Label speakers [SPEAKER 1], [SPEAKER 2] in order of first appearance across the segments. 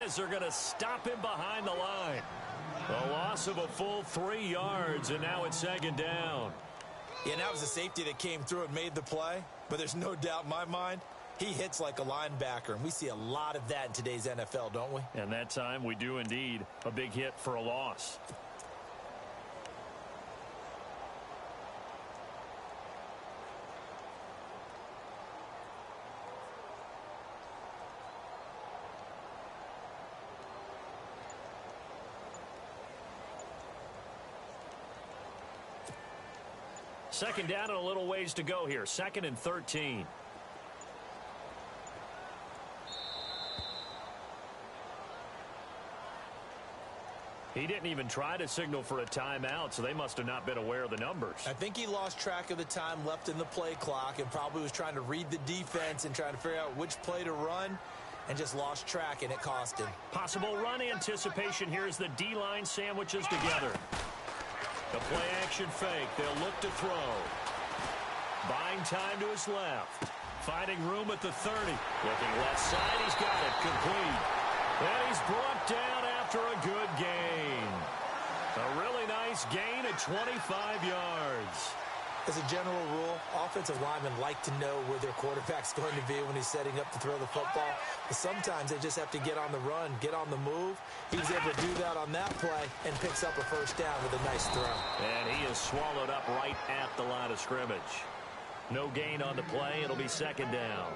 [SPEAKER 1] as they're going to stop him behind the line. A loss of a full 3 yards, and now it's second down.
[SPEAKER 2] Yeah, and that was a safety that came through and made the play. But there's no doubt in my mind, he hits like a linebacker. And we see a lot of that in today's NFL, don't we?
[SPEAKER 1] And that time we do indeed. A big hit for a loss. Second down and a little ways to go here. 2nd and 13. He didn't even try to signal for a timeout, so they must have not been aware of the numbers.
[SPEAKER 2] I think he lost track of the time left in the play clock and probably was trying to read the defense and trying to figure out which play to run and just lost track, and it cost him.
[SPEAKER 1] Possible run anticipation here as the D-line sandwiches together. The play-action fake. They'll look to throw. Buying time to his left. Finding room at the 30. Looking left side. He's got it. Complete. And he's brought down after a good gain. A really nice gain at 25 yards.
[SPEAKER 2] As a general rule, offensive linemen like to know where their quarterback's going to be when he's setting up to throw the football. But sometimes they just have to get on the run, get on the move. He was able to do that on that play and picks up a first down with a nice throw.
[SPEAKER 1] And he is swallowed up right at the line of scrimmage. No gain on the play. It'll be second down.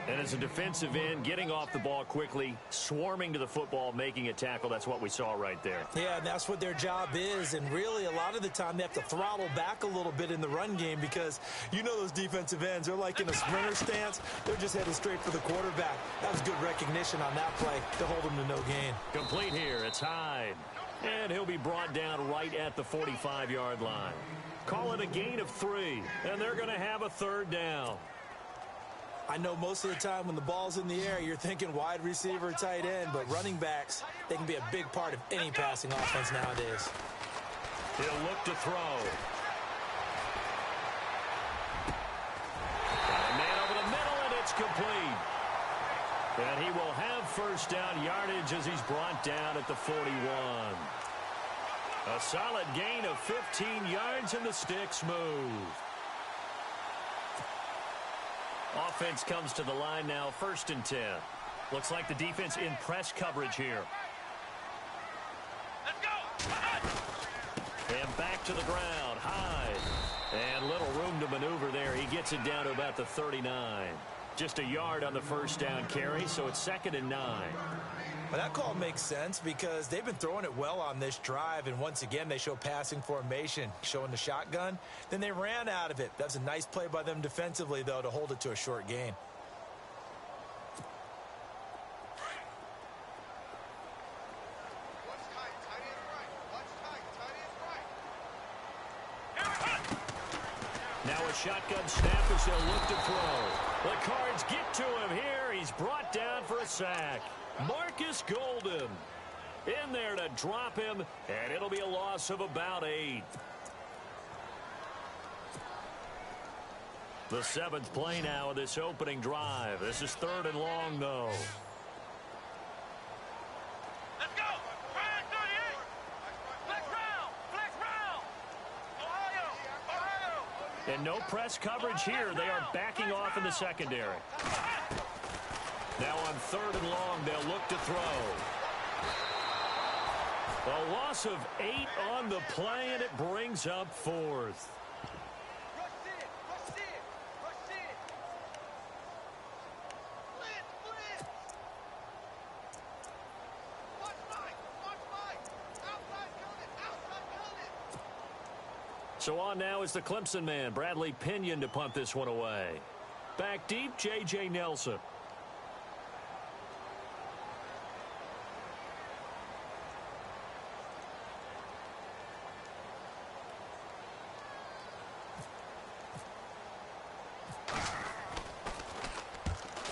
[SPEAKER 1] And as a defensive end, getting off the ball quickly, swarming to the football, making a tackle, that's what we saw right there.
[SPEAKER 2] Yeah, and that's what their job is. And really, a lot of the time, they have to throttle back a little bit in the run game because you know those defensive ends, they're like in a sprinter stance. They're just headed straight for the quarterback. That was good recognition on that play to hold him to no gain.
[SPEAKER 1] Complete here. It's Hyde. And he'll be brought down right at the 45-yard line. Call it a gain of 3, and they're going to have a third down.
[SPEAKER 2] I know most of the time when the ball's in the air, you're thinking wide receiver, tight end, but running backs, they can be a big part of any passing offense nowadays.
[SPEAKER 1] He'll look to throw. Got a man over the middle, and it's complete. And he will have first down yardage as he's brought down at the 41. A solid gain of 15 yards, and the sticks move. Offense comes to the line now, 1st and 10. Looks like the defense in press coverage here.
[SPEAKER 3] Let's go!
[SPEAKER 1] And back to the ground, Hyde. And little room to maneuver there. He gets it down to about the 39. Just a yard on the first down carry, so it's 2nd and 9.
[SPEAKER 2] Well, that call makes sense because they've been throwing it well on this drive, and once again, they show passing formation, showing the shotgun. Then they ran out of it. That's a nice play by them defensively, though, to hold it to a short gain.
[SPEAKER 1] Now a shotgun snap as they'll look to throw. The Cards get to him here. He's brought down for a sack. Marcus Golden in there to drop him, and it'll be a loss of about 8. The 7th play now of this opening drive. This is 3rd and long, though.
[SPEAKER 3] Let's go! Ryan 38! Flex round! Flex round! Ohio! Ohio!
[SPEAKER 1] And no press coverage here. They are backing off in the secondary. Now on 3rd and long, they'll look to throw. A loss of 8 on the play, and it brings up 4th. So on now is the Clemson man, Bradley Pinion, to punt this one away. Back deep, J.J. Nelson.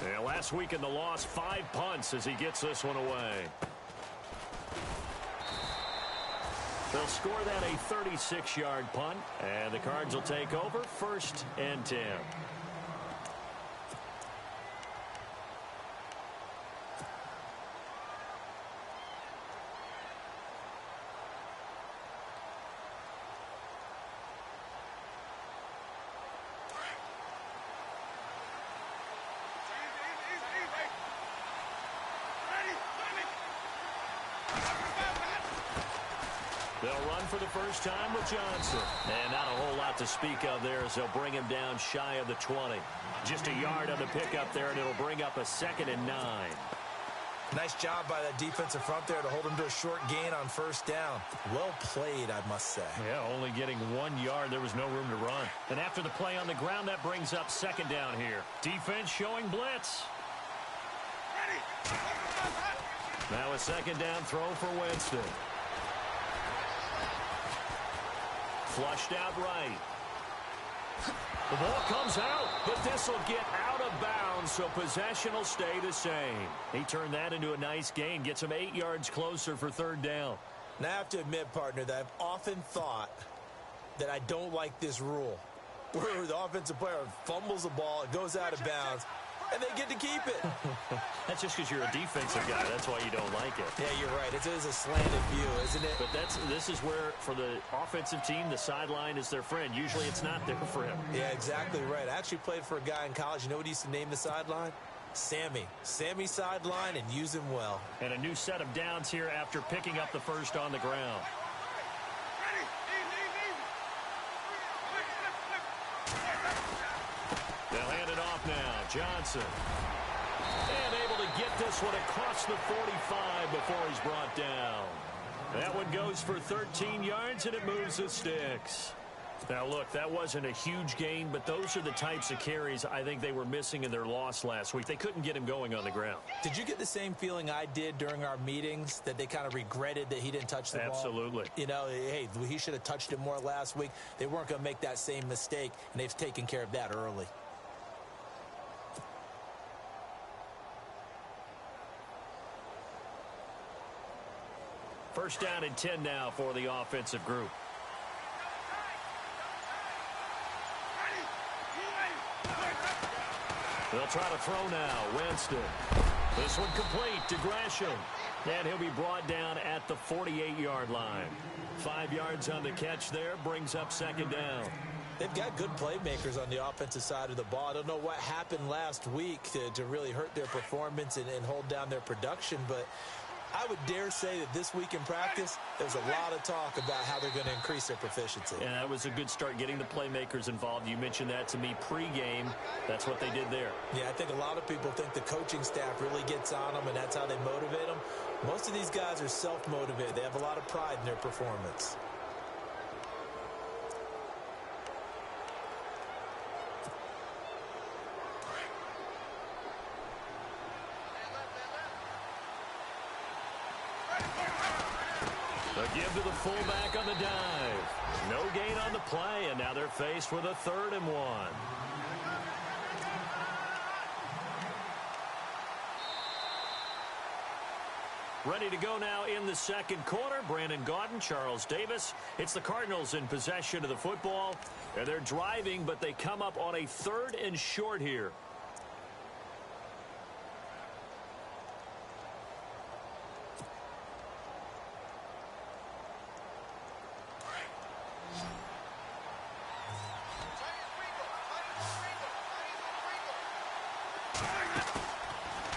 [SPEAKER 1] Yeah, last week in the loss, 5 punts as he gets this one away. They'll score that a 36-yard punt, and the Cards will take over 1st and 10. They'll run for the first time with Johnson. And not a whole lot to speak of there as they'll bring him down shy of the 20. Just a yard on the pickup there, and it'll bring up a 2nd and 9.
[SPEAKER 2] Nice job by that defensive front there to hold him to a short gain on first down. Well played, I must say.
[SPEAKER 1] Yeah, only getting 1 yard. There was no room to run. And after the play on the ground, that brings up 2nd down here. Defense showing blitz. Now a 2nd down throw for Winston. Flushed out right. The ball comes out, but this will get out of bounds, so possession will stay the same. He turned that into a nice gain, gets him 8 yards closer for 3rd down.
[SPEAKER 2] Now, I have to admit, partner, that I've often thought that I don't like this rule, where the offensive player fumbles the ball, it goes out of bounds, and they get to keep it.
[SPEAKER 1] That's just because you're a defensive guy. That's why you don't like it.
[SPEAKER 2] Yeah, you're right. It is a slanted view, isn't it?
[SPEAKER 1] But this is where, for the offensive team, the sideline is their friend. Usually it's not there for him.
[SPEAKER 2] Yeah, exactly right. I actually played for a guy in college. You know what he used to name the sideline? Sammy. Sammy sideline, and use him well.
[SPEAKER 1] And a new set of downs here after picking up the first on the ground. They'll hand it off now. Johnson. And able to get this one across the 45 before he's brought down. That one goes for 13 yards, and it moves the sticks. Now, look, that wasn't a huge gain, but those are the types of carries I think they were missing in their loss last week. They couldn't get him going on the ground.
[SPEAKER 2] Did you get the same feeling I did during our meetings, that they kind of regretted that he didn't touch the ball?
[SPEAKER 1] Absolutely.
[SPEAKER 2] You know, hey, he should have touched it more last week. They weren't going to make that same mistake, and they've taken care of that early.
[SPEAKER 1] First down and 10 now for the offensive group. They'll try to throw now. Winston. This one complete to Gresham. And he'll be brought down at the 48-yard line. 5 yards on the catch there. Brings up 2nd down.
[SPEAKER 2] They've got good playmakers on the offensive side of the ball. I don't know what happened last week to really hurt their performance and hold down their production, but I would dare say that this week in practice, there's a lot of talk about how they're going to increase their proficiency.
[SPEAKER 1] And that was a good start, getting the playmakers involved. You mentioned that to me pregame. That's what they did there.
[SPEAKER 2] Yeah, I think a lot of people think the coaching staff really gets on them, and that's how they motivate them. Most of these guys are self-motivated. They have a lot of pride in their performance.
[SPEAKER 1] They'll give to the fullback on the dive. No gain on the play, and now they're faced with a 3rd and 1. Ready to go now in the second quarter. Brandon Gaudin, Charles Davis. It's the Cardinals in possession of the football. And they're driving, but they come up on a 3rd and short here.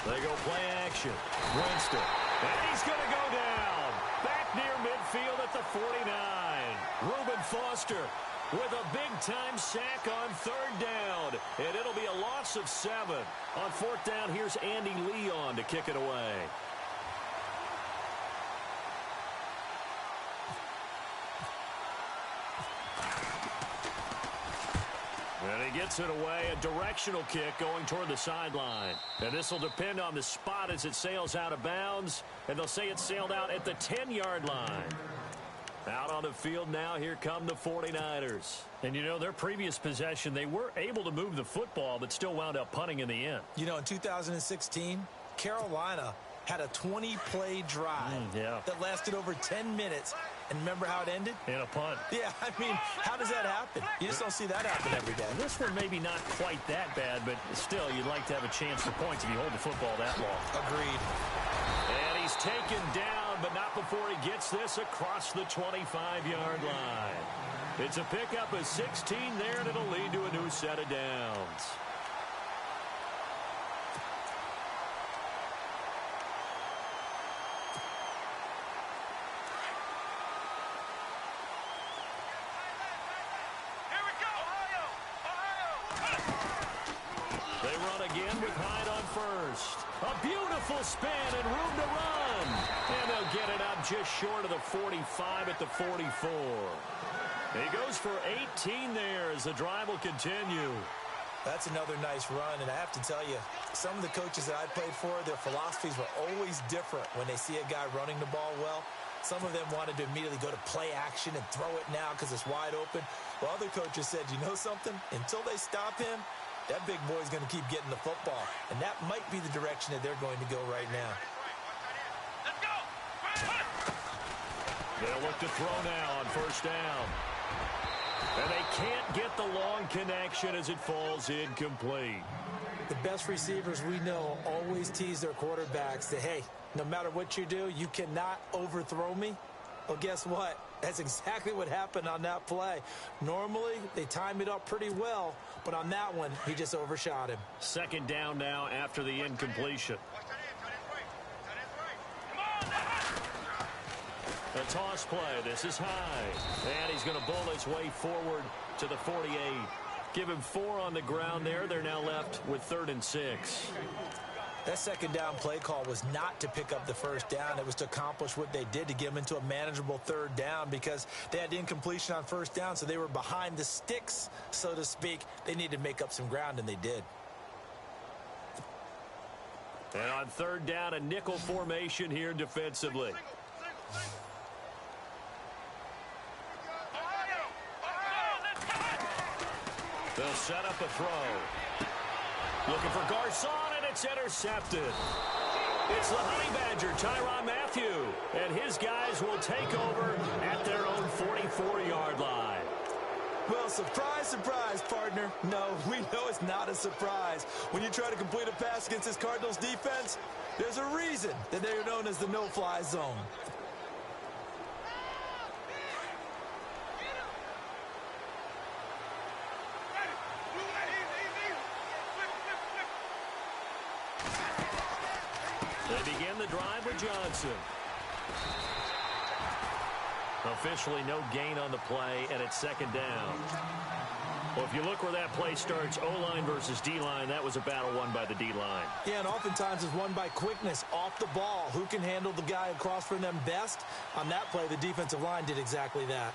[SPEAKER 1] They go play action. Winston. And he's going to go down. Back near midfield at the 49. Reuben Foster with a big-time sack on 3rd down. And it'll be a loss of 7. On 4th down, here's Andy Leon to kick it away. And he gets it away, a directional kick going toward the sideline. And this will depend on the spot as it sails out of bounds. And they'll say it sailed out at the 10-yard line. Out on the field now, here come the 49ers. And, you know, their previous possession, they were able to move the football, but still wound up punting in the end.
[SPEAKER 2] You know, in 2016, Carolina had a 20-play drive that lasted over 10 minutes. And remember how it ended?
[SPEAKER 1] In a punt.
[SPEAKER 2] Yeah, I mean, how does that happen? You just don't see that happen every day.
[SPEAKER 1] This one maybe not quite that bad, but still, you'd like to have a chance for points if you hold the football that long.
[SPEAKER 2] Agreed.
[SPEAKER 1] And he's taken down, but not before he gets this across the 25-yard line. It's a pickup of 16 there, and it'll lead to a new set of downs. ground with Hyde on first. A beautiful spin and room to run. And they'll get it up just short of the 45 at the 44. He goes for 18 there as the drive will continue.
[SPEAKER 2] That's another nice run, and I have to tell you, some of the coaches that I played for, their philosophies were always different when they see a guy running the ball well. Some of them wanted to immediately go to play action and throw it now because it's wide open. While other coaches said, you know something? Until they stop him, that big boy's going to keep getting the football. And that might be the direction that they're going to go right now.
[SPEAKER 1] They'll look to throw now on first down. And they can't get the long connection as it falls incomplete.
[SPEAKER 2] The best receivers we know always tease their quarterbacks that, hey, no matter what you do, you cannot overthrow me. Well, guess what? That's exactly what happened on that play. Normally, they time it up pretty well, but on that one, he just overshot him.
[SPEAKER 1] Second down now after the incompletion. A toss play. This is high. And he's going to bowl his way forward to the 48. Give him 4 on the ground there. They're now left with 3rd and 6.
[SPEAKER 2] That second down play call was not to pick up the first down. It was to accomplish what they did to get them into a manageable 3rd down because they had incompletion on first down, so they were behind the sticks, so to speak. They needed to make up some ground, and they did.
[SPEAKER 1] And on 3rd down, a nickel formation here defensively. They'll set up a throw. Looking for Garcon, and it's intercepted. It's the Honey Badger, Tyrann Mathieu, and his guys will take over at their own 44-yard line.
[SPEAKER 2] Well, surprise, surprise, partner. No, we know it's not a surprise. When you try to complete a pass against this Cardinals defense, there's a reason that they're known as the no-fly zone.
[SPEAKER 1] They begin the drive with Johnson. Officially no gain on the play, and it's 2nd down. Well, if you look where that play starts, O-line versus D-line, that was a battle won by the D-line.
[SPEAKER 2] Yeah, and oftentimes it's won by quickness off the ball. Who can handle the guy across from them best? On that play, the defensive line did exactly that.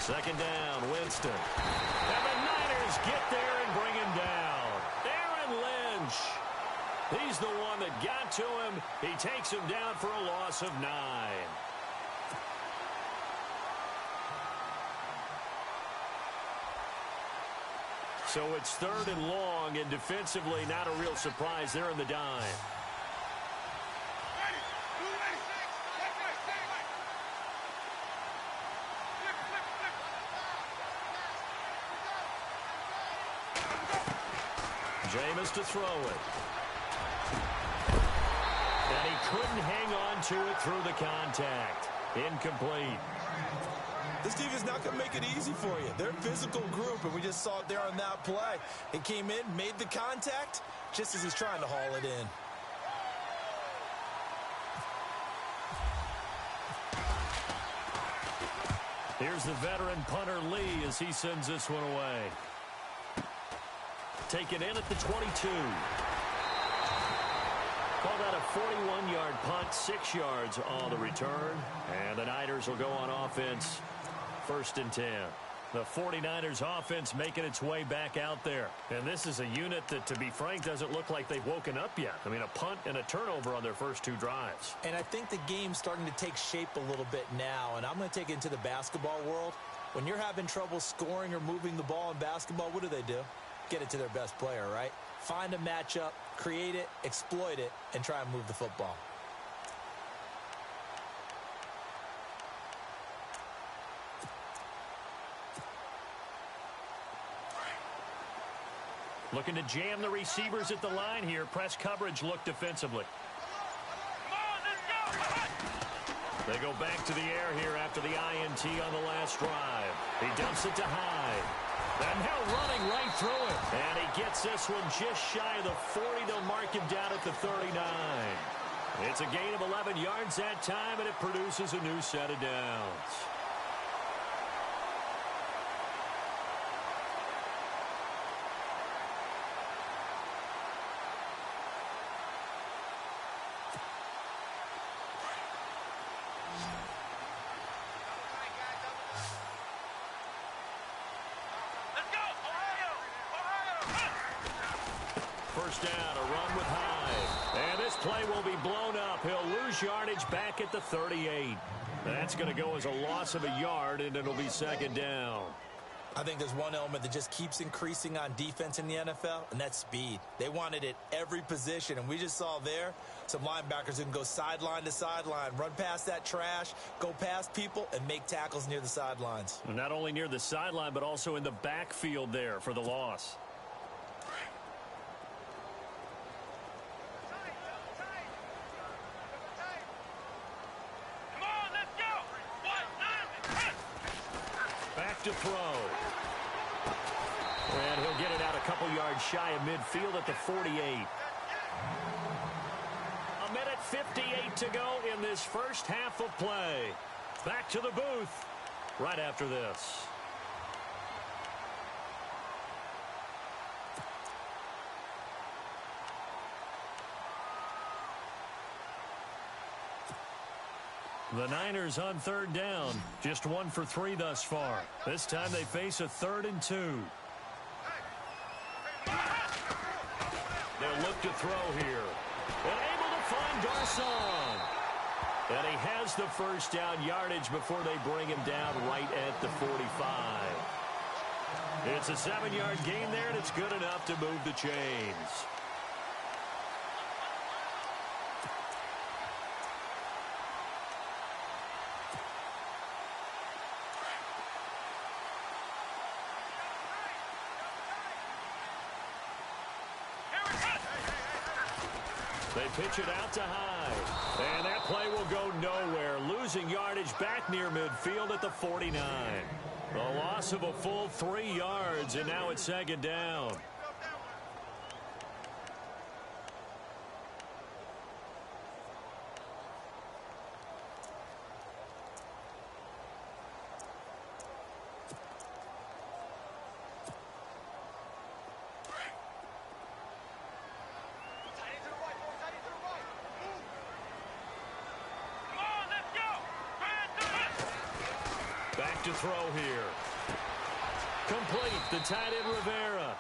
[SPEAKER 1] Second down, Winston. And the Niners get there and bring him down. Aaron Lynch. He's the one that got to him. He takes him down for a loss of 9. So it's 3rd and long, and defensively not a real surprise. They're in the dime. Jameis to throw it. And he couldn't hang on to it through the contact. Incomplete.
[SPEAKER 2] This team is not going to make it easy for you. They're a physical group, and we just saw it there on that play. He came in, made the contact, just as he's trying to haul it in.
[SPEAKER 1] Here's the veteran punter Lee as he sends this one away. Taken in at the 22. Called out a 41-yard punt, 6 yards on the return. And the Niners will go on offense, 1st and 10. The 49ers offense making its way back out there. And this is a unit that, to be frank, doesn't look like they've woken up yet. I mean, a punt and a turnover on their first 2 drives.
[SPEAKER 2] And I think the game's starting to take shape a little bit now. And I'm going to take it into the basketball world. When you're having trouble scoring or moving the ball in basketball, what do? Get it to their best player, right? Find a matchup, create it, exploit it, and try and move the football.
[SPEAKER 1] Looking to jam the receivers at the line here. Press coverage look defensively. They go back to the air here after the INT on the last drive. He dumps it to Hyde. And now running right through it. And he gets this one just shy of the 40. They'll mark him down at the 39. It's a gain of 11 yards that time, and it produces a new set of downs. First down, a run with Hyde. And this play will be blown up. He'll lose yardage back at the 38. That's going to go as a loss of a yard, and it'll be second down.
[SPEAKER 2] I think there's one element that just keeps increasing on defense in the NFL, and that's speed. They want it at every position, and we just saw there some linebackers who can go sideline to sideline, run past that trash, go past people, and make tackles near the sidelines.
[SPEAKER 1] Well, not only near the sideline, but also in the backfield there for the loss. To throw. And he'll get it out a couple yards shy of midfield at the 48. A minute 58 to go in this first half of play. Back to the booth right after this. The Niners on third down. Just 1 for 3 thus far. This time they face a 3rd and 2. They'll look to throw here. And able to find Garcon. And he has the first down yardage before they bring him down right at the 45. It's a 7-yard gain there, and it's good enough to move the chains. They pitch it out to Hyde. And that play will go nowhere. Losing yardage back near midfield at the 49. The loss of a full 3 yards, and now it's second down. Back to throw here. Complete. The tight end Rivera.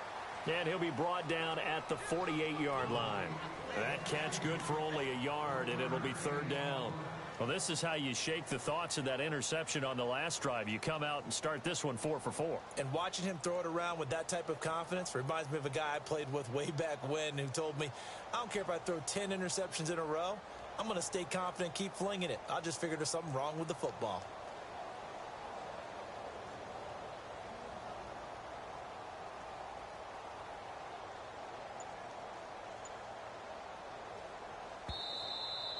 [SPEAKER 1] And he'll be brought down at the 48-yard line. That catch good for only a yard, and it'll be third down. Well, this is how you shake the thoughts of that interception on the last drive. You come out and start this one 4 for 4.
[SPEAKER 2] And watching him throw it around with that type of confidence reminds me of a guy I played with way back when who told me, I don't care if I throw 10 interceptions in a row. I'm going to stay confident and keep flinging it. I just figured there's something wrong with the football.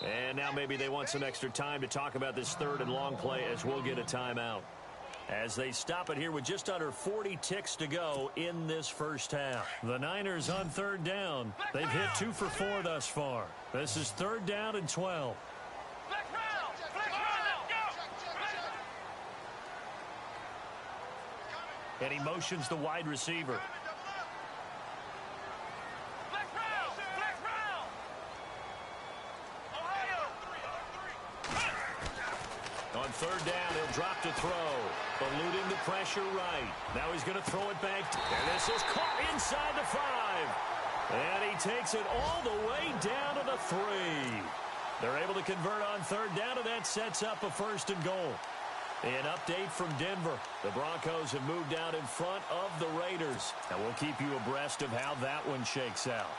[SPEAKER 1] And now maybe they want some extra time to talk about this third and long play as we'll get a timeout. As they stop it here with just under 40 ticks to go in this first half. The Niners on third down. They've hit 2 for 4 thus far. This is third down and 12. And he motions the wide receiver. On third down, he'll drop to throw. Eluding the pressure right. Now he's going to throw it back. And this is caught inside the 5. And he takes it all the way down to the 3. They're able to convert on third down, and that sets up a first and goal. An update from Denver. The Broncos have moved out in front of the Raiders. And we'll keep you abreast of how that one shakes out.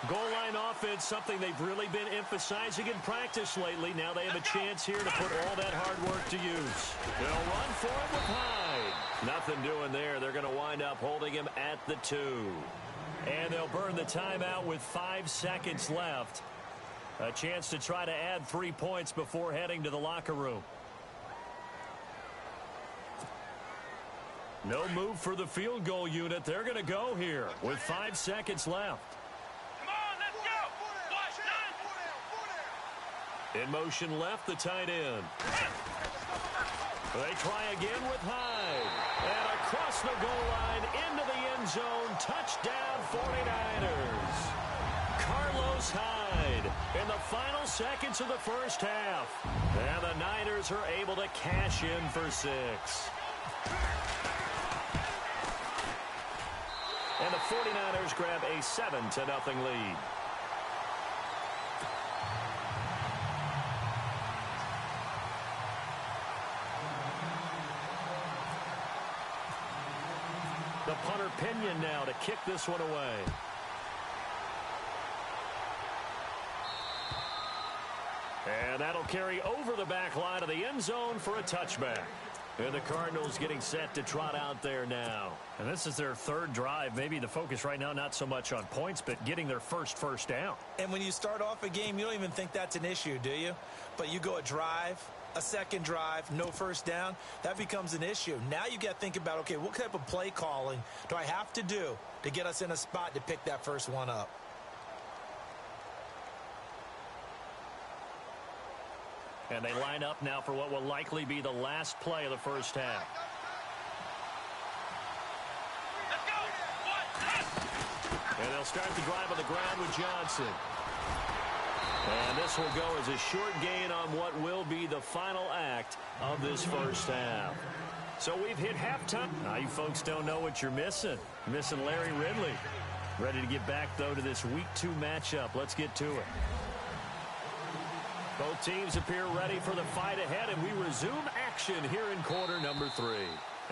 [SPEAKER 1] Goal line offense, something they've really been emphasizing in practice lately. Now they have a chance here to put all that hard work to use. They'll run for it with Hyde. Nothing doing there. They're going to wind up holding him at the 2. And they'll burn the timeout with 5 seconds left. A chance to try to add 3 points before heading to the locker room. No move for the field goal unit. They're going to go here with 5 seconds left. In motion left, the tight end. They try again with Hyde. And across the goal line into the end zone. Touchdown 49ers. Carlos Hyde in the final seconds of the first half. And the Niners are able to cash in for 6. And the 49ers grab a 7-0 lead. The punter Pinion now to kick this one away. And that'll carry over the back line of the end zone for a touchback. And the Cardinals getting set to trot out there now.
[SPEAKER 4] And this is their 3rd drive. Maybe the focus right now not so much on points, but getting their first down.
[SPEAKER 2] And when you start off a game, you don't even think that's an issue, do you? But you go a drive, a second drive, no first down, that becomes an issue. Now you got to think about, okay, what type of play calling do I have to do to get us in a spot to pick that first one up?
[SPEAKER 4] And they line up now for what will likely be the last play of the first half.
[SPEAKER 1] And they'll start the drive on the ground with Johnson. And this will go as a short gain on what will be the final act of this first half. So we've hit halftime.
[SPEAKER 4] Now you folks don't know what you're missing. You're missing Larry Ridley. Ready to get back, though, to this Week 2 matchup. Let's get to it.
[SPEAKER 1] Both teams appear ready for the fight ahead, and we resume action here in quarter number 3.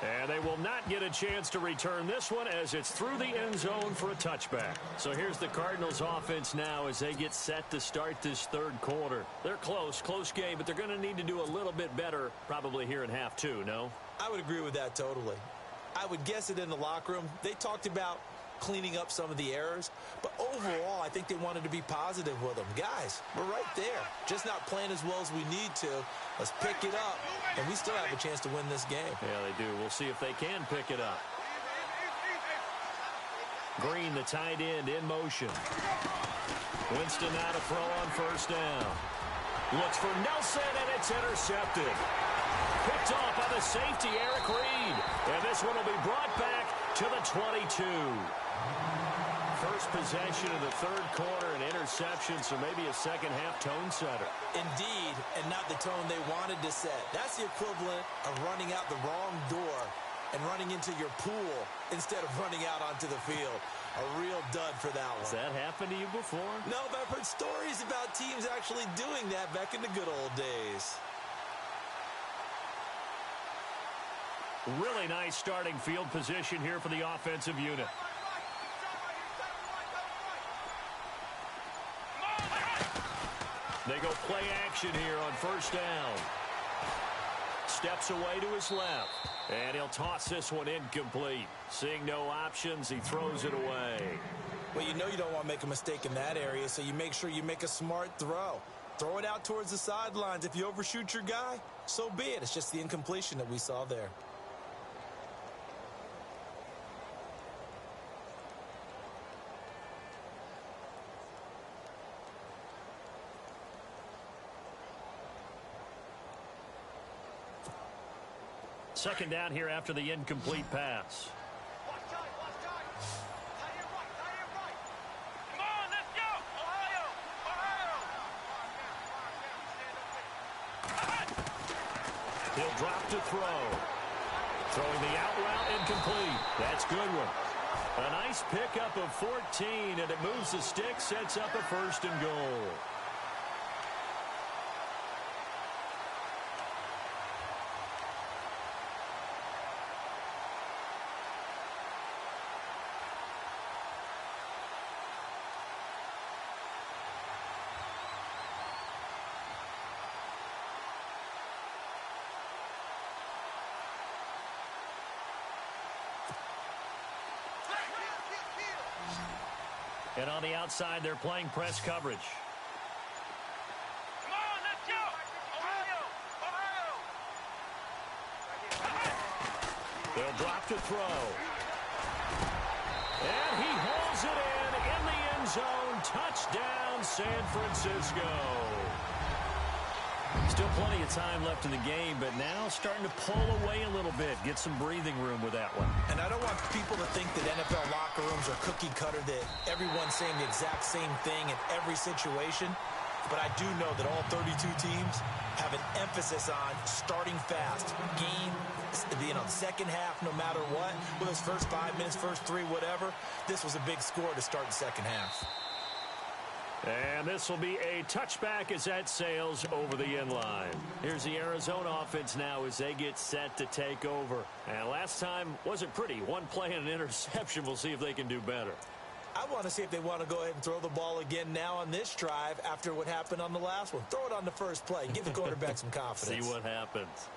[SPEAKER 1] And they will not get a chance to return this one as it's through the end zone for a touchback. So here's the Cardinals offense now as they get set to start this 3rd quarter. They're close game, but they're going to need to do a little bit better probably here in half 2, no?
[SPEAKER 2] I would agree with that totally. I would guess it in the locker room. They talked about cleaning up some of the errors, but overall I think they wanted to be positive with them. Guys, we're right there, just not playing as well as we need to. Let's pick it up, and we still have a chance to win this game.
[SPEAKER 1] Yeah, they do. We'll see if they can pick it up. Green, the tight end, in motion. Winston now to throw on first down. Looks for Nelson, and it's intercepted. Picked off by the safety, Eric Reed. And this one will be brought back to the 22. First possession of the 3rd quarter, an interception, so maybe a second-half tone setter.
[SPEAKER 2] Indeed, and not the tone they wanted to set. That's the equivalent of running out the wrong door and running into your pool instead of running out onto the field. A real dud for that one.
[SPEAKER 1] Has that happened to you before?
[SPEAKER 2] No, but I've heard stories about teams actually doing that back in the good old days.
[SPEAKER 1] Really nice starting field position here for the offensive unit. They go play action here on first down. Steps away to his left. And he'll toss this one incomplete. Seeing no options, he throws it away.
[SPEAKER 2] Well, you know you don't want to make a mistake in that area, so you make sure you make a smart throw. Throw it out towards the sidelines. If you overshoot your guy, so be it. It's just the incompletion that we saw there.
[SPEAKER 4] Second down here after the incomplete pass.
[SPEAKER 3] Come on, let's go! Ohio!
[SPEAKER 1] He'll drop to throw. Throwing the out route incomplete. That's good one. A nice pickup of 14, and it moves the stick, sets up a 1st and goal.
[SPEAKER 4] And on the outside, they're playing press coverage.
[SPEAKER 3] Come on, let's go! Ohio! Ohio!
[SPEAKER 4] They'll drop to throw. And he hauls it in the end zone. Touchdown, San Francisco. Still plenty of time left in the game, but now starting to pull away a little bit. Get some breathing room with that one.
[SPEAKER 2] And I don't want people to think that NFL locker rooms are cookie cutter, that everyone's saying the exact same thing in every situation. But I do know that all 32 teams have an emphasis on starting fast. Game, second half, no matter what. Whether it's first 5 minutes, first 3, whatever. This was a big score to start the second half.
[SPEAKER 4] And this will be a touchback as that sails over the end line. Here's the Arizona offense now as they get set to take over. And last time wasn't pretty. One play and an interception. We'll see if they can do better.
[SPEAKER 2] I want to see if they want to go ahead and throw the ball again now on this drive after what happened on the last one. Throw it on the first play. Give the quarterback some confidence.
[SPEAKER 4] See what happens.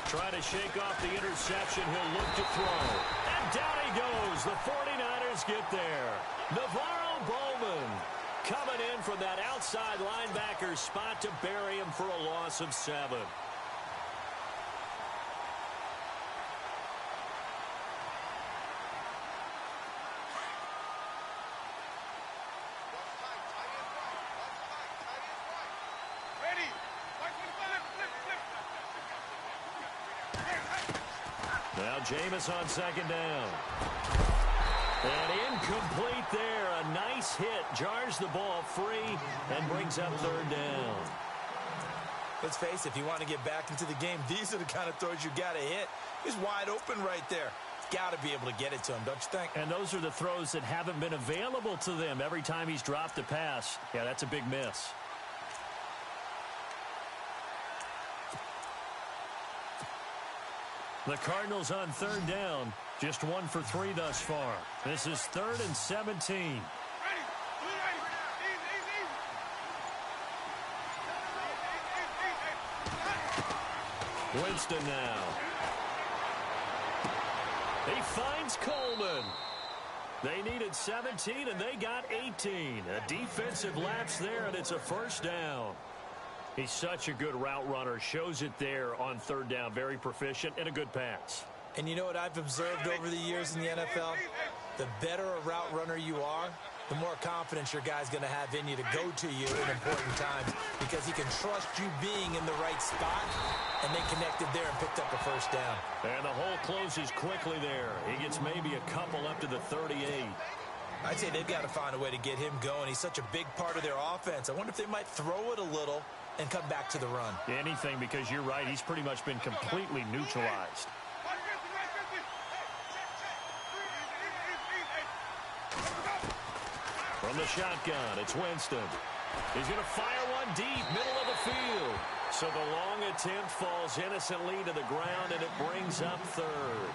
[SPEAKER 4] Try to shake off the interception. He'll look to throw. And down he goes. The 49ers get there. Navarro Bowman coming in from that outside linebacker spot to bury him for a loss of 7. Now Jameis on second down. And incomplete there. A nice hit. Jars the ball free and brings up third down.
[SPEAKER 2] Let's face it, if you want to get back into the game, these are the kind of throws you got to hit. He's wide open right there. Got to be able to get it to him, don't you think?
[SPEAKER 4] And those are the throws that haven't been available to them every time he's dropped a pass. Yeah, that's a big miss. The Cardinals on third down. Just 1 for 3 thus far. This is 3rd and 17. Winston now. He finds Coleman. They needed 17, and they got 18. A defensive lapse there, and it's a first down. He's such a good route runner. Shows it there on third down. Very proficient and a good pass.
[SPEAKER 2] And you know what I've observed over the years in the NFL? The better a route runner you are, the more confidence your guy's going to have in you to go to you in important times because he can trust you being in the right spot, and they connected there and picked up a first down.
[SPEAKER 4] And the hole closes quickly there. He gets maybe a couple up to the 38.
[SPEAKER 2] I'd say they've got to find a way to get him going. He's such a big part of their offense. I wonder if they might throw it a little and come back to the run.
[SPEAKER 4] Anything, because you're right. He's pretty much been completely neutralized. From the shotgun, it's Winston. He's going to fire one deep, middle of the field. So the long attempt falls innocently to the ground, and it brings up third.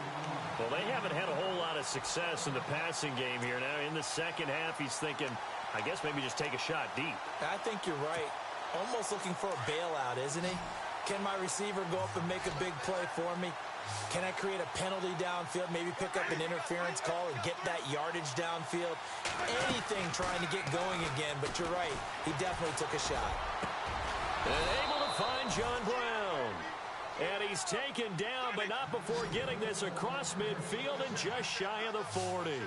[SPEAKER 4] Well, they haven't had a whole lot of success in the passing game here. Now, in the second half, he's thinking, I guess maybe just take a shot deep.
[SPEAKER 2] I think you're right. Almost looking for a bailout, isn't he? Can my receiver go up and make a big play for me? Can I create a penalty downfield, maybe pick up an interference call and get that yardage downfield? Anything trying to get going again, but you're right. He definitely took a shot.
[SPEAKER 4] And able to find John Brown. And he's taken down, but not before getting this across midfield and just shy of the 40.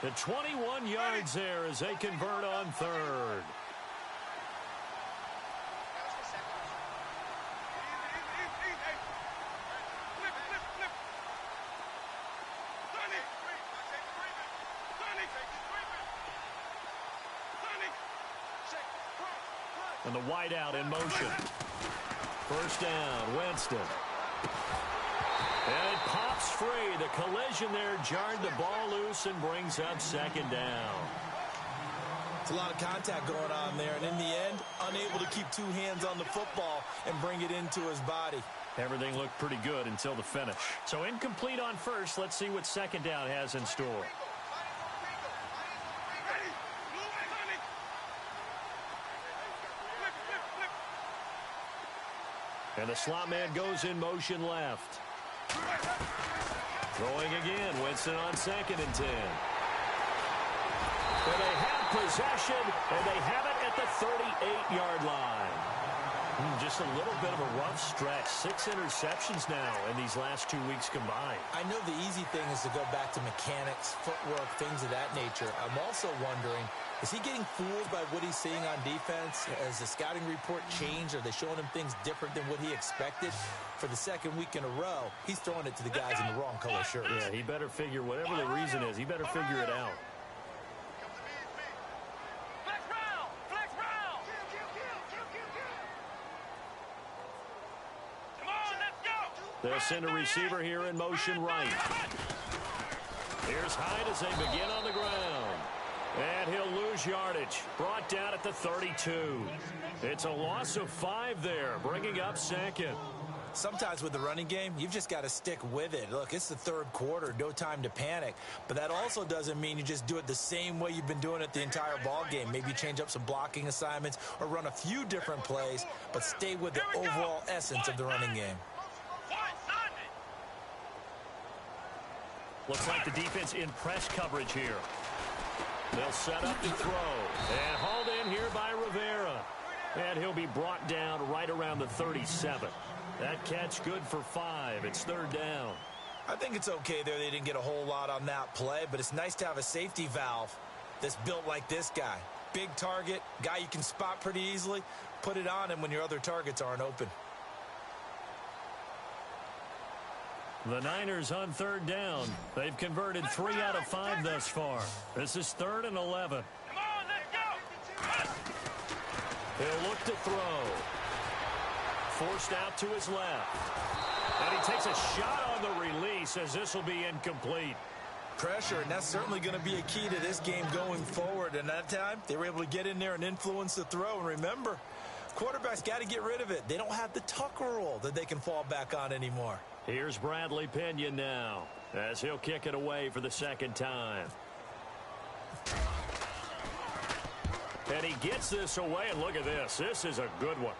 [SPEAKER 4] The 21 yards there as they convert on third. And the wideout in motion. First down, Winston. And it pops free. The collision there jarred the ball loose and brings up second down.
[SPEAKER 2] It's a lot of contact going on there, and in the end, unable to keep two hands on the football and bring it into his body.
[SPEAKER 4] Everything looked pretty good until the finish. So incomplete on first. Let's see what second down has in store.
[SPEAKER 1] And the slot man goes in motion left. Throwing again. Winston on 2nd and 10. Well, they have possession, and they have it at the 38-yard line. Just a little bit of a rough stretch. 6 interceptions now in these last 2 weeks combined.
[SPEAKER 2] I know the easy thing is to go back to mechanics, footwork, things of that nature. I'm also wondering, is he getting fooled by what he's seeing on defense? Has the scouting report changed? Are they showing him things different than what he expected? For the 2nd week in a row, he's throwing it to the guys in the wrong color shirts.
[SPEAKER 1] Yeah, he better figure, whatever the reason is, he better figure it out. They'll send a receiver here in motion right. Here's Hyde as they begin on the ground. And he'll lose yardage. Brought down at the 32. It's a loss of 5 there, bringing up 2nd.
[SPEAKER 2] Sometimes with the running game, you've just got to stick with it. Look, it's the 3rd quarter, no time to panic. But that also doesn't mean you just do it the same way you've been doing it the entire ball game. Maybe change up some blocking assignments or run a few different plays, but stay with the overall essence of the running game.
[SPEAKER 1] Looks like the defense in press coverage here. They'll set up to throw. And hauled in here by Rivera. And he'll be brought down right around the 37. That catch good for 5. It's 3rd down.
[SPEAKER 2] I think it's okay there. They didn't get a whole lot on that play, but it's nice to have a safety valve that's built like this guy. Big target, guy you can spot pretty easily. Put it on him when your other targets aren't open.
[SPEAKER 1] The Niners on 3rd down. They've converted 3 out of 5 thus far. This is 3rd and 11.
[SPEAKER 3] Come on, let's go.
[SPEAKER 1] He'll look to throw. Forced out to his left. And he takes a shot on the release as this will be incomplete.
[SPEAKER 2] Pressure, and that's certainly going to be a key to this game going forward. And that time, they were able to get in there and influence the throw. And remember, quarterbacks got to get rid of it. They don't have the Tucker rule that they can fall back on anymore.
[SPEAKER 1] Here's Bradley Pinion now as he'll kick it away for the 2nd time. And he gets this away, and look at this. This is a good one.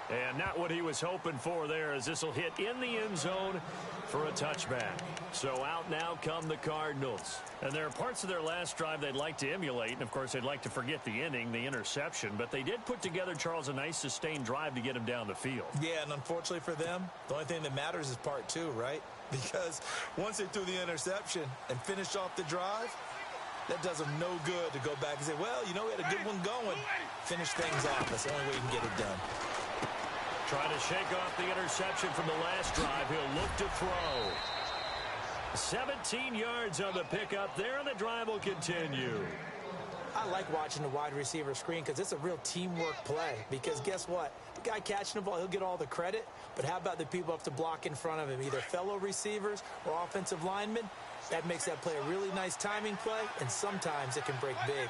[SPEAKER 1] And not what he was hoping for there, as this will hit in the end zone for a touchback. So out now come the Cardinals. And there are parts of their last drive they'd like to emulate. And, of course, they'd like to forget the inning, the interception. But they did put together, Charles, a nice sustained drive to get him down the field.
[SPEAKER 2] Yeah, and unfortunately for them, the only thing that matters is part 2, right? Because once they threw the interception and finished off the drive, that does them no good to go back and say, well, you know, we had a good one going. Finish things off. That's the only way you can get it done.
[SPEAKER 1] Trying to shake off the interception from the last drive. He'll look to throw. 17 yards on the pickup there, and the drive will continue.
[SPEAKER 2] I like watching the wide receiver screen because it's a real teamwork play. Because guess what? The guy catching the ball, he'll get all the credit. But how about the people up to block in front of him, either fellow receivers or offensive linemen? That makes that play a really nice timing play, and sometimes it can break big.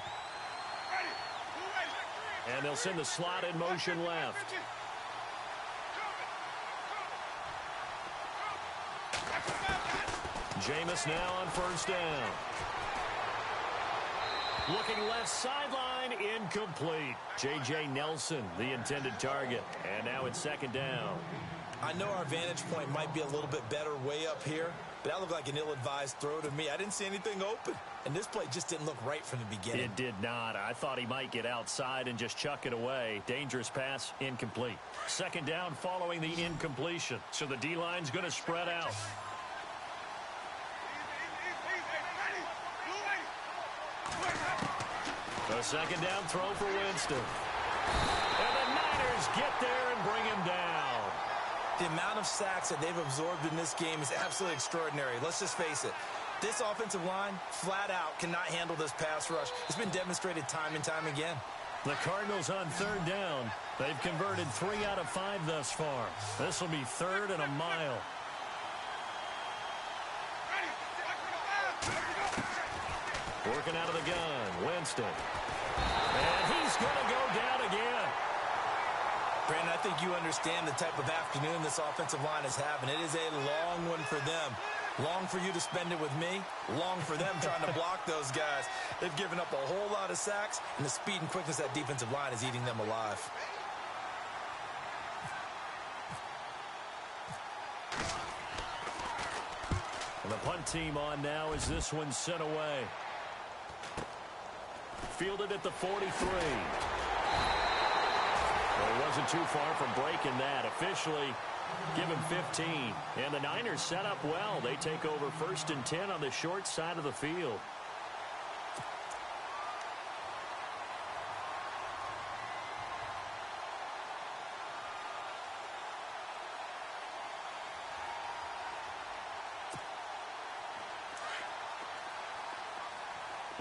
[SPEAKER 1] And they'll send the slot in motion left. Jameis now on 1st down. Looking left sideline, incomplete. J.J. Nelson, the intended target. And now it's 2nd down.
[SPEAKER 2] I know our vantage point might be a little bit better way up here, but that looked like an ill-advised throw to me. I didn't see anything open, and this play just didn't look right from the beginning.
[SPEAKER 1] It did not. I thought he might get outside and just chuck it away. Dangerous pass, incomplete. 2nd down following the incompletion. So the D-line's going to spread out. A 2nd down throw for Winston. And the Niners get there and bring him down.
[SPEAKER 2] The amount of sacks that they've absorbed in this game is absolutely extraordinary. Let's just face it. This offensive line, flat out, cannot handle this pass rush. It's been demonstrated time and time again.
[SPEAKER 1] The Cardinals on 3rd down. They've converted 3 out of 5 thus far. This will be 3rd and a mile. Working out of the gun, Winston. And he's going to go down again.
[SPEAKER 2] Brandon, I think you understand the type of afternoon this offensive line is having. It is a long one for them. Long for you to spend it with me. Long for them trying to block those guys. They've given up a whole lot of sacks, and the speed and quickness of that defensive line is eating them alive.
[SPEAKER 1] The punt team on now as this one's sent away. Fielded at the 43. Well, it wasn't too far from breaking that. Officially, give him 15. And the Niners set up well. They take over 1st and 10 on the short side of the field.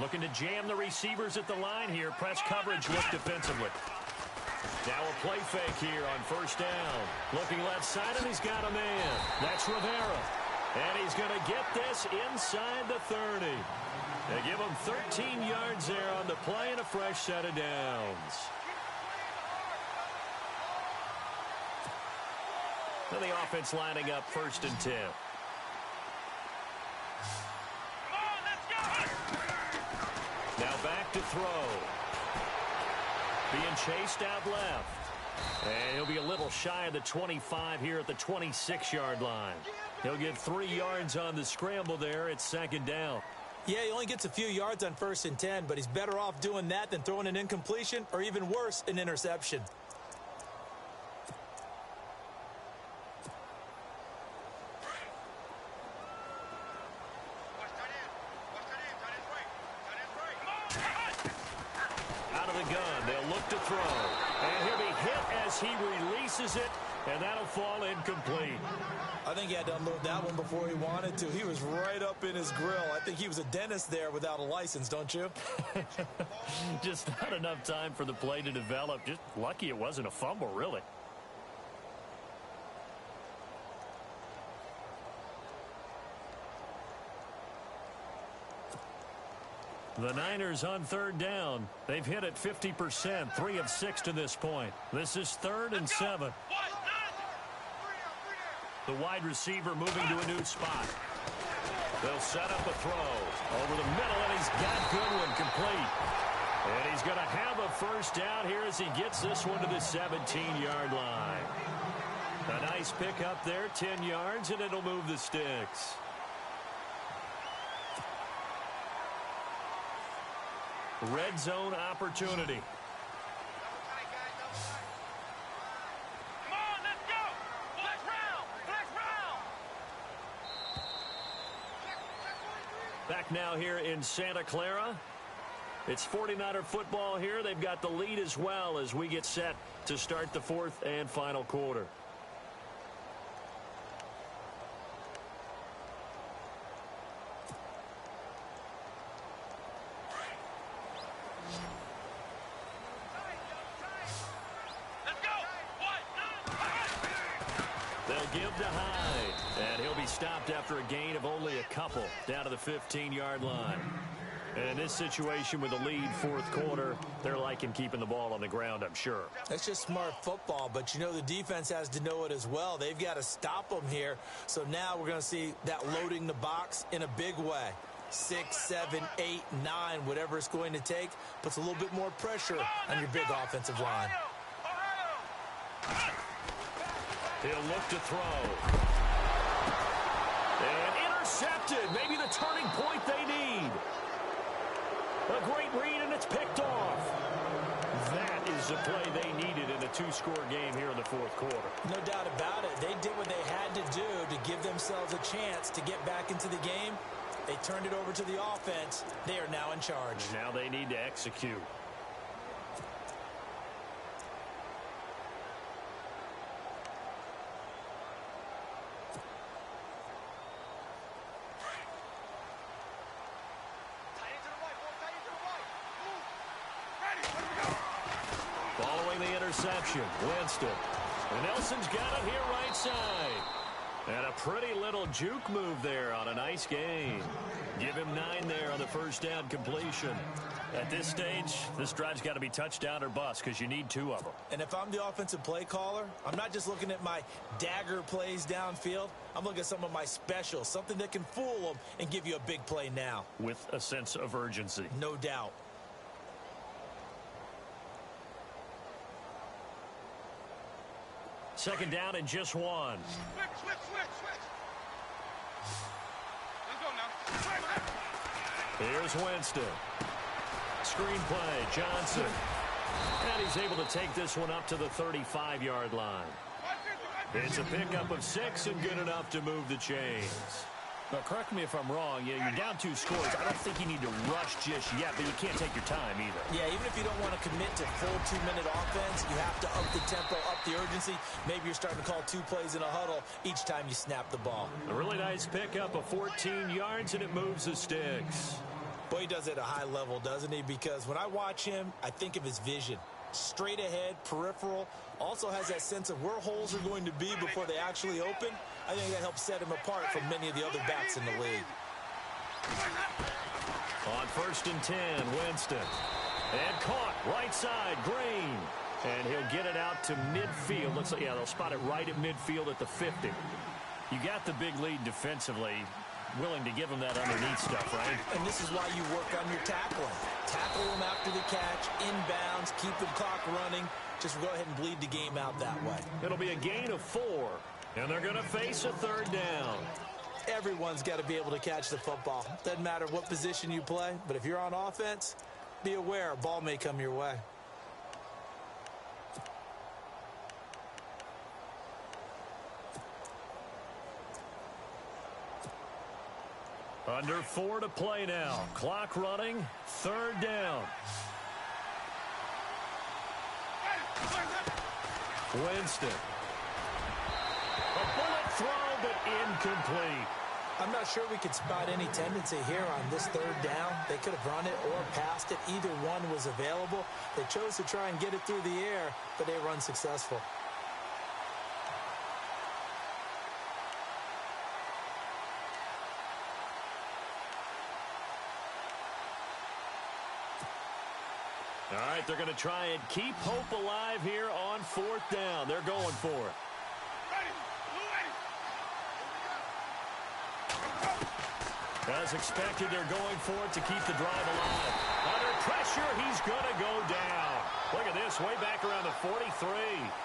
[SPEAKER 1] Looking to jam the receivers at the line here. Press coverage look defensively. Now a play fake here on 1st down. Looking left side, and he's got a man. That's Rivera. And he's going to get this inside the 30. They give him 13 yards there on the play and a fresh set of downs. And the offense lining up 1st and 10. Now back to throw. Being chased out left. And he'll be a little shy of the 25 here at the 26-yard line. He'll get 3 yards on the scramble there. It's 2nd down.
[SPEAKER 2] Yeah, he only gets a few yards on 1st and 10, but he's better off doing that than throwing an incompletion or even worse, an interception.
[SPEAKER 1] To throw. And he'll be hit as he releases it, and that'll fall incomplete.
[SPEAKER 2] I think he had to unload that one before he wanted to. He was right up in his grill. I think he was a dentist there without a license, don't you?
[SPEAKER 1] Just not enough time for the play to develop. Just lucky it wasn't a fumble, really. The Niners on 3rd down. They've hit it 50%, 3 of 6 to this point. This is 3rd and 7. The wide receiver moving to a new spot. They'll set up a throw over the middle, and he's got Goodwin complete. And he's going to have a 1st down here as he gets this one to the 17-yard line. A nice pick up there, 10 yards, and it'll move the sticks. Red zone opportunity.
[SPEAKER 3] Come on, let's go. Flex round. Flex round.
[SPEAKER 1] Back now here in Santa Clara. It's 49er football here. They've got the lead as well as we get set to start the 4th and final quarter. Give to Hyde, and he'll be stopped after a gain of only a couple down to the 15-yard line. And in this situation with the lead 4th quarter, they're liking keeping the ball on the ground, I'm sure.
[SPEAKER 2] That's just smart football, but you know the defense has to know it as well. They've got to stop them here. So now we're going to see that loading the box in a big way. 6, 7, 8, 9, whatever it's going to take, puts a little bit more pressure on your big offensive line.
[SPEAKER 1] He'll look to throw. And intercepted. Maybe the turning point they need. A great read, and it's picked off. That is the play they needed in a 2-score game here in the 4th quarter.
[SPEAKER 2] No doubt about it. They did what they had to do to give themselves a chance to get back into the game. They turned it over to the offense. They are now in charge.
[SPEAKER 1] And now they need to execute. Interception. Winston. And Nelson's got it here right side. And a pretty little juke move there on a nice gain. Give him 9 there on the 1st down completion. At this stage, this drive's got to be touchdown or bust because you need 2 of them.
[SPEAKER 2] And if I'm the offensive play caller, I'm not just looking at my dagger plays downfield. I'm looking at some of my specials, something that can fool them and give you a big play now.
[SPEAKER 1] With a sense of urgency.
[SPEAKER 2] No doubt.
[SPEAKER 1] Second down and just 1.
[SPEAKER 3] Switch. Let's go now.
[SPEAKER 4] Here's Winston. Screen play, Johnson. And he's able to take this one up to the 35-yard line. It's a pickup of 6 and good enough to move the chains.
[SPEAKER 1] But correct me if I'm wrong. Yeah, you're down 2 scores. I don't think you need to rush just yet, but you can't take your time either.
[SPEAKER 2] Yeah, even if you don't want to commit to full 2-minute offense, you have to up the tempo, up the urgency. Maybe you're starting to call 2 plays in a huddle each time you snap the ball.
[SPEAKER 4] A really nice pickup of 14 yards, and it moves the sticks.
[SPEAKER 2] Boy, he does it at a high level, doesn't he? Because when I watch him, I think of his vision. Straight ahead, peripheral, also has that sense of where holes are going to be before they actually open. I think that helps set him apart from many of the other backs in the league.
[SPEAKER 4] On 1st and 10, Winston. And caught, right side, Green. And he'll get it out to midfield. Looks like, yeah, they'll spot it right at midfield at the 50.
[SPEAKER 1] You got the big lead defensively. Willing to give him that underneath stuff, right?
[SPEAKER 2] And this is why you work on your tackling. Tackle him after the catch, inbounds, keep the clock running. Just go ahead and bleed the game out that way.
[SPEAKER 4] It'll be a gain of 4, and they're going to face a 3rd down.
[SPEAKER 2] Everyone's got to be able to catch the football. Doesn't matter what position you play, but if you're on offense, be aware a ball may come your way.
[SPEAKER 4] Under 4 to play now. Clock running. 3rd down. Winston. A bullet throw, but incomplete.
[SPEAKER 2] I'm not sure we could spot any tendency here on this 3rd down. They could have run it or passed it. Either one was available. They chose to try and get it through the air, but they were unsuccessful.
[SPEAKER 4] All right, they're going to try and keep hope alive here on 4th down. They're going for it. As expected, they're going for it to keep the drive alive. Under pressure, he's going to go down. Look at this, way back around the 43.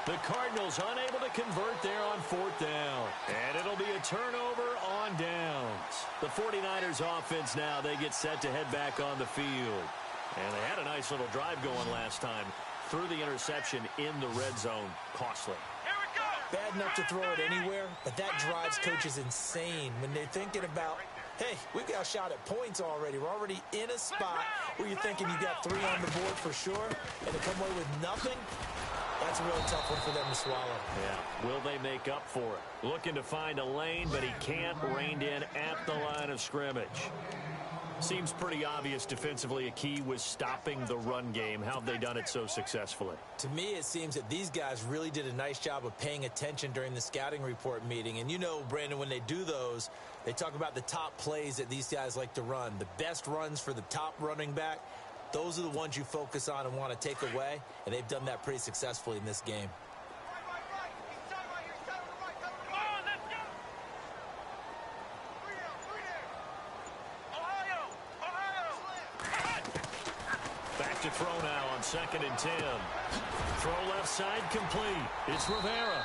[SPEAKER 4] The Cardinals unable to convert there on 4th down. And it'll be a turnover on downs. The 49ers offense now, they get set to head back on the field. And they had a nice little drive going last time. Through the interception in the red zone. Costly.
[SPEAKER 3] Here we go.
[SPEAKER 2] Bad enough to throw it anywhere, but that drives coaches insane when they're thinking about, hey, we've got a shot at points already. We're already in a spot where you're thinking you got 3 on the board for sure, and to come away with nothing, that's a really tough one for them to swallow.
[SPEAKER 4] Yeah, will they make up for it? Looking to find a lane, but he can't. Reined in at the line of scrimmage. Seems pretty obvious defensively a key was stopping the run game. How have they done it so successfully?
[SPEAKER 2] To me, it seems that these guys really did a nice job of paying attention during the scouting report meeting. And you know, Brandon, when they do those, they talk about the top plays that these guys like to run. The best runs for the top running back, those are the ones you focus on and want to take away. And they've done that pretty successfully in this game.
[SPEAKER 4] To throw now on 2nd and 10. Throw left side complete. It's Rivera.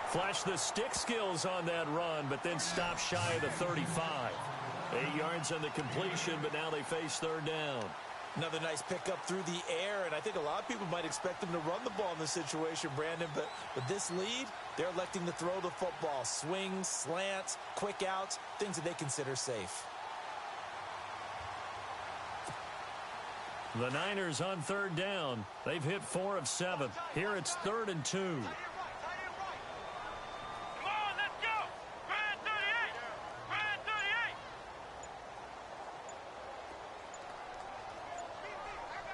[SPEAKER 4] Flashed the stick skills on that run, but then stopped shy of the 35. 8 yards on the completion, but now they face 3rd down.
[SPEAKER 2] Another nice pickup through the air, and I think a lot of people might expect them to run the ball in this situation, Brandon, but with this lead, they're electing to throw the football. Swings, slants, quick outs, things that they consider safe.
[SPEAKER 4] The Niners on 3rd down. They've hit 4 of 7. Here it's 3rd and 2.
[SPEAKER 3] Come on, let's go. Brand 38. Brand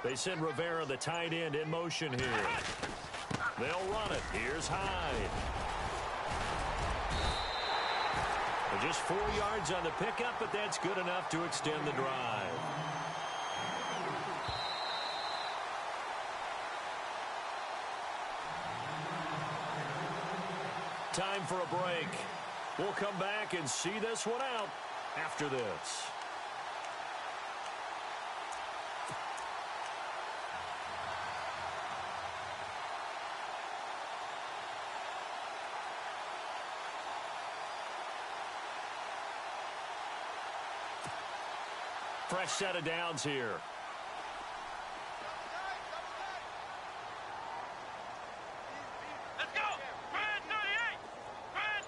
[SPEAKER 3] 38.
[SPEAKER 4] They send Rivera, the tight end, in motion here. They'll run it. Here's Hyde. Just 4 yards on the pickup, but that's good enough to extend the drive. Time for a break. We'll come back and see this one out after this.
[SPEAKER 1] Fresh set of downs here.
[SPEAKER 3] Let's go! Grand 38! Grand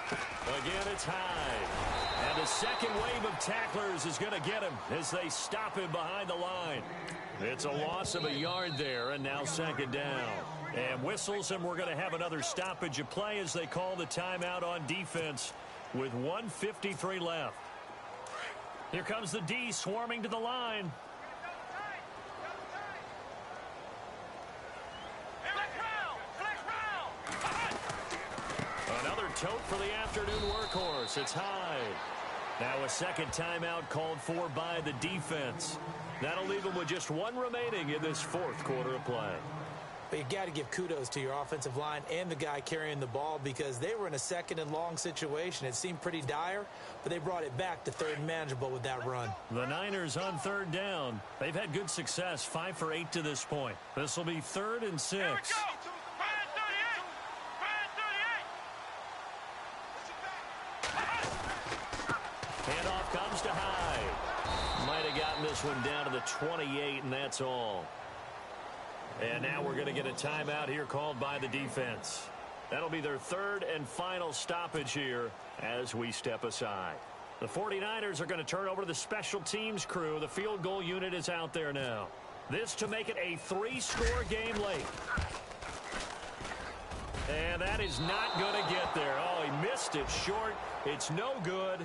[SPEAKER 3] 38!
[SPEAKER 1] Again, it's Hyde. And the second wave of tacklers is going to get him as they stop him behind the line. It's a loss of a yard there, and now second down. And whistles, and we're going to have another stoppage of play as they call the timeout on defense with 1:53 left. Here comes the D swarming to the line. Another tote for the afternoon workhorse. It's Hyde. Now a second timeout called for by the defense. That'll leave them with just one remaining in this fourth quarter of play.
[SPEAKER 2] But you got to give kudos to your offensive line and the guy carrying the ball because they were in a second and long situation. It seemed pretty dire, but they brought it back to third and manageable with that run.
[SPEAKER 1] The Niners on third down. They've had good success, 5 for 8 to this point. This will be 3rd and 6.
[SPEAKER 3] Here we go! Grand 38! Grand 38!
[SPEAKER 1] Handoff comes to Hyde. Might have gotten this one down to the 28, and that's all. And now we're going to get a timeout here called by the defense. That'll be their 3rd and final stoppage here as we step aside. The 49ers are going to turn over to the special teams crew. The field goal unit is out there now. This to make it a 3-score game late. And that is not going to get there. Oh, he missed it short. It's no good.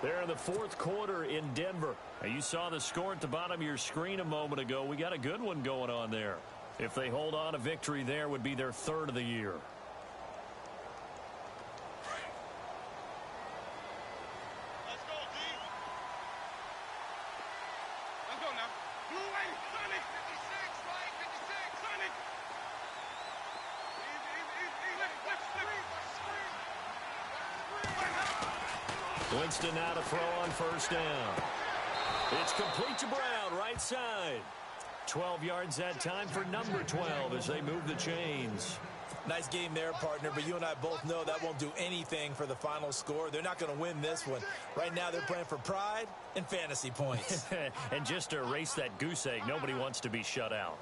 [SPEAKER 1] There in the fourth quarter in Denver. Now, you saw the score at the bottom of your screen a moment ago. We got a good one going on there. If they hold on, a victory there would be their 3rd of the year.
[SPEAKER 3] Let's go, D! Let's go now. Blue wave, Sonny! 56, right? 56! Sonny! Easy.
[SPEAKER 1] Winston now to throw on first down. It's complete to Brown, right side. 12 yards that time for number 12 as they move the chains.
[SPEAKER 2] Nice game there, partner, but you and I both know that won't do anything for the final score. They're not going to win this one. Right now they're playing for pride and fantasy points.
[SPEAKER 1] And just to erase that goose egg, nobody wants to be shut out.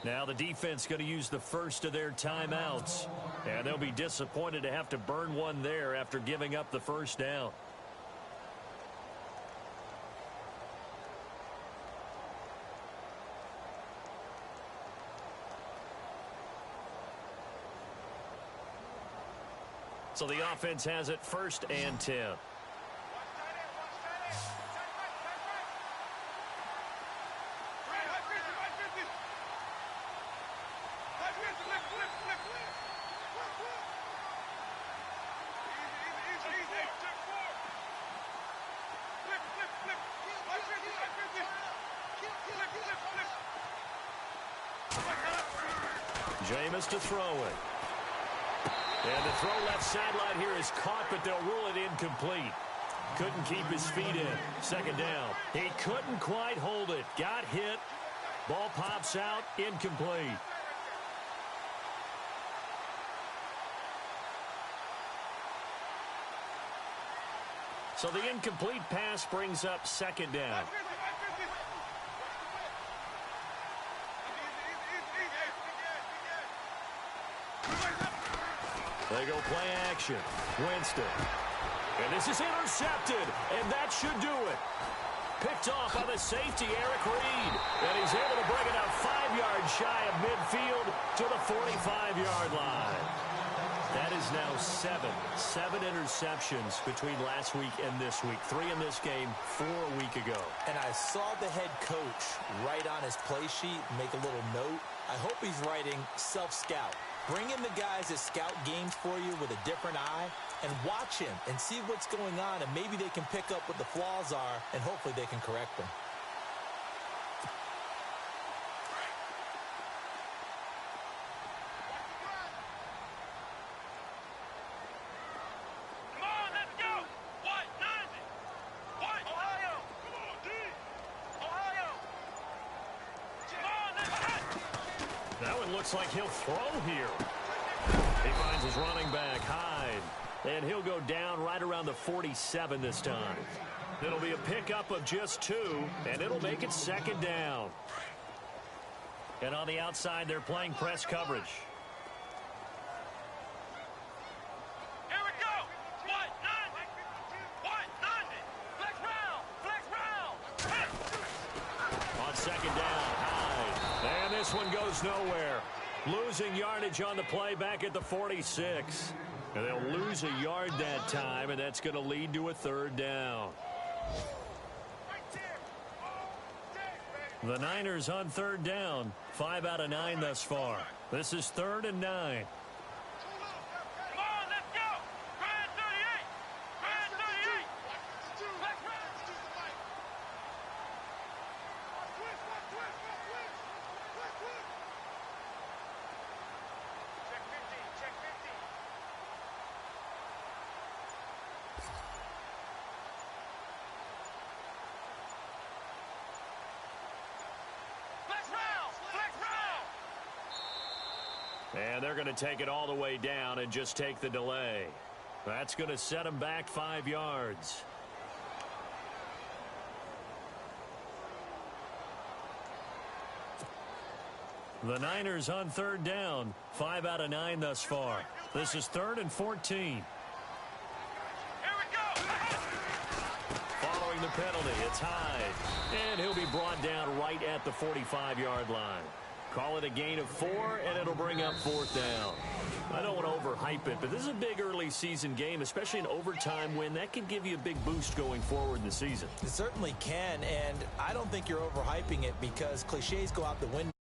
[SPEAKER 1] Now the defense going to use the first of their timeouts. And they'll be disappointed to have to burn one there after giving up the first down. So the offense has it 1st and 10. Jameis to throw it. And the throw left sideline here is caught, but they'll rule it incomplete. Couldn't keep his feet in. Second down. He couldn't quite hold it. Got hit. Ball pops out. Incomplete. So the incomplete pass brings up second down. They go play action. Winston. And this is intercepted. And that should do it. Picked off by the safety, Eric Reed. And he's able to bring it out 5 yards shy of midfield to the 45-yard line. That is now 7 interceptions between last week and this week. 3 in this game, 4 a week ago.
[SPEAKER 2] And I saw the head coach write on his play sheet, make a little note. I hope he's writing self-scout. Bring in the guys that scout games for you with a different eye and watch him and see what's going on, and maybe they can pick up what the flaws are, and hopefully they can correct them.
[SPEAKER 3] Come on, let's go! What? 90! What? Ohio! Come on, D! Ohio! Come on, let's go!
[SPEAKER 1] That one looks like he'll throw here. He finds his running back, Hyde. And he'll go down right around the 47 this time. It'll be a pickup of just 2, and it'll make it second down. And on the outside, they're playing press coverage.
[SPEAKER 3] Here we go. What? 90. What? 90. Flex round. Flex round.
[SPEAKER 1] On second down, Hyde. And this one goes nowhere. Losing yardage on the play back at the 46. And they'll lose a yard that time, and that's going to lead to a third down. The Niners on third down. 5 out of 9 thus far. This is 3rd and 9.
[SPEAKER 3] Come on, let's go. Grand 38. Grand 38. Flex round. Check 15. Check 15. Flex round. Flex round.
[SPEAKER 1] And they're going to take it all the way down and just take the delay. That's going to set them back 5 yards. The Niners on third down. 5 out of 9 thus far. This is 3rd and 14.
[SPEAKER 3] Here we go.
[SPEAKER 1] Following the penalty, it's Hyde. And he'll be brought down right at the 45-yard line. Call it a gain of 4, and it'll bring up 4th down. I don't want to overhype it, but this is a big early season game, especially an overtime win. That can give you a big boost going forward in the season.
[SPEAKER 2] It certainly can, and I don't think you're overhyping it because cliches go out the window.